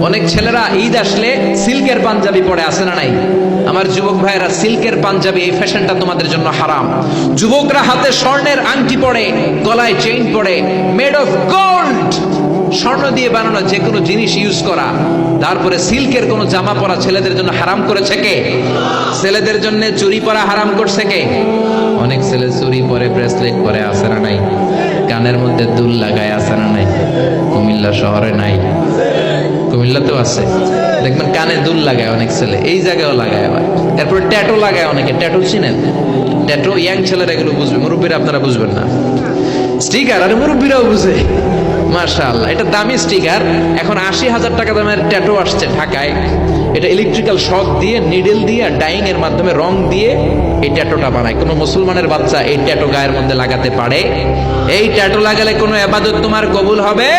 অনেক ছেলেরা ঈদ আসলে সিল্কের পাঞ্জাবি পরে, আসে না নাই? আমার যুবক ভাইয়েরা, সিল্কের পাঞ্জাবি এই ফ্যাশনটা তোমাদের জন্য হারাম। যুবকরা হাতে স্বর্ণের আংটি পরে, গলায় চেইন পরে, মেড অফ গোল্ড, স্বর্ণ দিয়ে বানানো যে কোনো জিনিস ইউজ করা, তারপরে সিল্কের কোনো জামা পরা ছেলেদের জন্য হারাম করেছে কে? ছেলেদের জন্য চুরি পরা হারাম করছে কে? অনেক ছেলে চুরি পরে, ব্রেসলেট পরে, আসে না নাই? কানের মধ্যে দুল লাগায়, আসে না নাই? কুমিল্লা শহরে নাই, কুমিল্লাতেও আছে, দেখবেন কানে দুল লাগায় অনেক ছেলে, এই জায়গায়ও লাগায় আবার। এরপরে ট্যাটু লাগায় অনেকে, ট্যাটু চিনেন? ট্যাটু ইয়াং ছেলেরা এগুলো বুঝবে, মুরব্বীরা আপনারা বুঝবেন না। স্টিকার আর মুরব্বীরাও বুঝে, মাশাআল্লাহ। এটা দামি স্টিকার। এখন ৮০,০০০ টাকা দামের ট্যাটু আসছে ঢাকায়। এটা ইলেকট্রিক্যাল শক দিয়ে, নিডেল দিয়ে, ডাইং এর মাধ্যমে রং দিয়ে এই ট্যাটুটা বানায়। কোনো মুসলমানের বাচ্চা এই ট্যাটু গায়ের মধ্যে লাগাতে পারে? এই ট্যাটু লাগালে কোনো ইবাদত তোমার কবুল হবে?